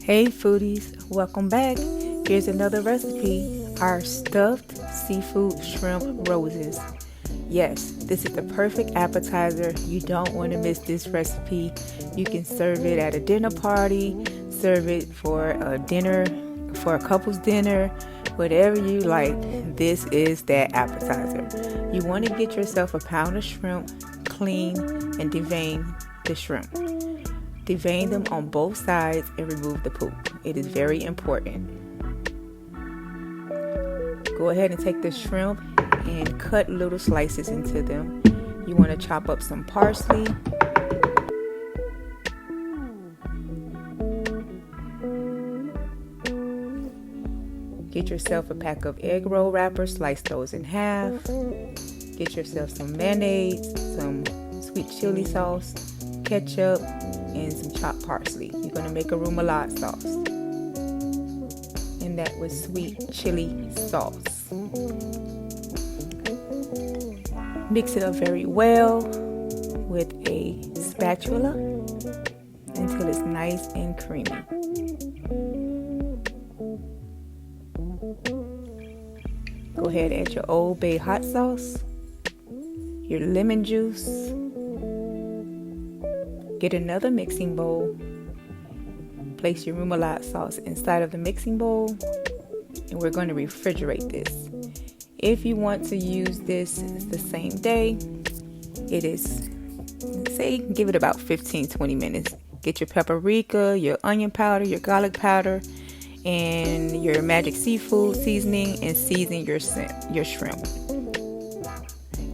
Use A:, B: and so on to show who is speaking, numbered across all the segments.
A: Hey foodies, welcome back. Here's another recipe, our stuffed seafood shrimp roses. Yes, this is the perfect appetizer. You don't want to miss this recipe. You can serve it at a dinner party, serve it for a dinner, for a couple's dinner, whatever you like. This is that appetizer. You want to get yourself a pound of shrimp, clean and devein the shrimp. Devein them on both sides and remove the poop. It is very important. Go ahead and take the shrimp and cut little slices into them. You want to chop up some parsley. Get yourself a pack of egg roll wrappers, slice those in half. Get yourself some mayonnaise, some sweet chili sauce, ketchup, and some chopped parsley. You're going to make a remoulade sauce. And that was sweet chili sauce. Mix it up very well with a spatula until it's nice and creamy. Go ahead and add your Old Bay hot sauce, your lemon juice. Get another mixing bowl. Place your remoulade sauce inside of the mixing bowl, and we're going to refrigerate this. If you want to use this the same day, it is, give it about 15-20 minutes. Get your paprika, your onion powder, your garlic powder, and your magic seafood seasoning, and season your shrimp.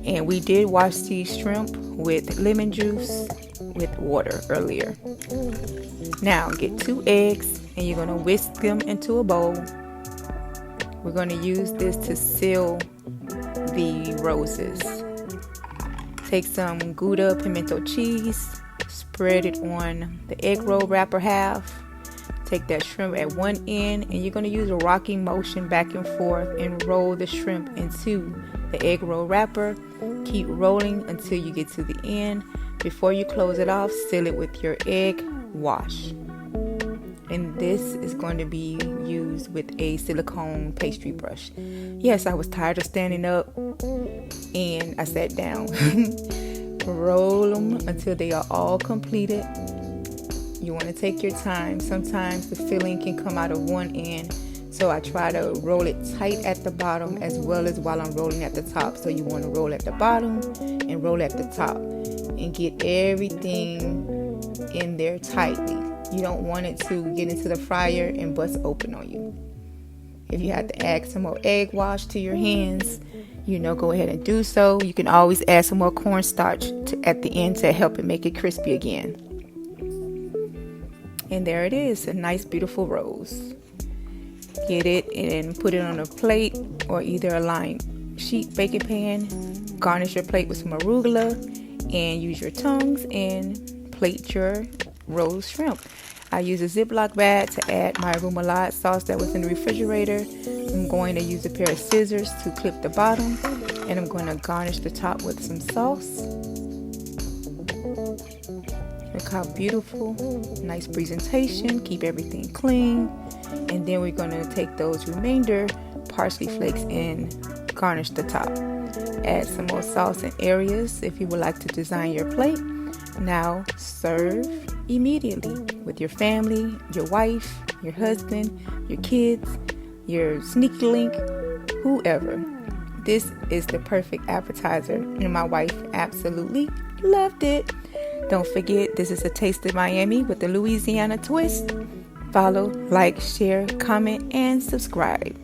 A: And we did wash these shrimp with lemon juice with water earlier. Now get 2 eggs and you're going to whisk them into a bowl. We're going to use this to seal the roses. Take some Gouda pimento cheese, spread it on the egg roll wrapper half. Take that shrimp at one end and you're going to use a rocking motion back and forth and roll the shrimp into the egg roll wrapper. Keep rolling until you get to the end. Before you close it off, seal it with your egg wash. And this is going to be used with a silicone pastry brush. Yes, I was tired of standing up and I sat down. Roll them until they are all completed. You want to take your time. Sometimes the filling can come out of one end, so I try to roll it tight at the bottom as well as while I'm rolling at the top. So you want to roll at the bottom and roll at the top and get everything in there tightly. You don't want it to get into the fryer and bust open on you. If you have to add some more egg wash to your hands, go ahead and do so. You can always add some more cornstarch at the end to help it make it crispy again. And there it is, a nice beautiful rose. Get it and put it on a plate or either a lined sheet baking pan. Garnish your plate with some arugula and use your tongs and plate your rose shrimp. I use a Ziploc bag to add my remoulade sauce that was in the refrigerator. I'm going to use a pair of scissors to clip the bottom, and I'm going to garnish the top with some sauce. Look how beautiful, nice presentation. Keep everything clean. And then we're going to take those remainder parsley flakes and garnish the top. Add some more sauce in areas if you would like to design your plate. Now serve immediately with your family, your wife, your husband, your kids, your sneaky link, whoever. This is the perfect appetizer, and my wife absolutely loved it. Don't forget, this is a Taste of Miami with the Louisiana twist. Follow, like, share, comment, and subscribe.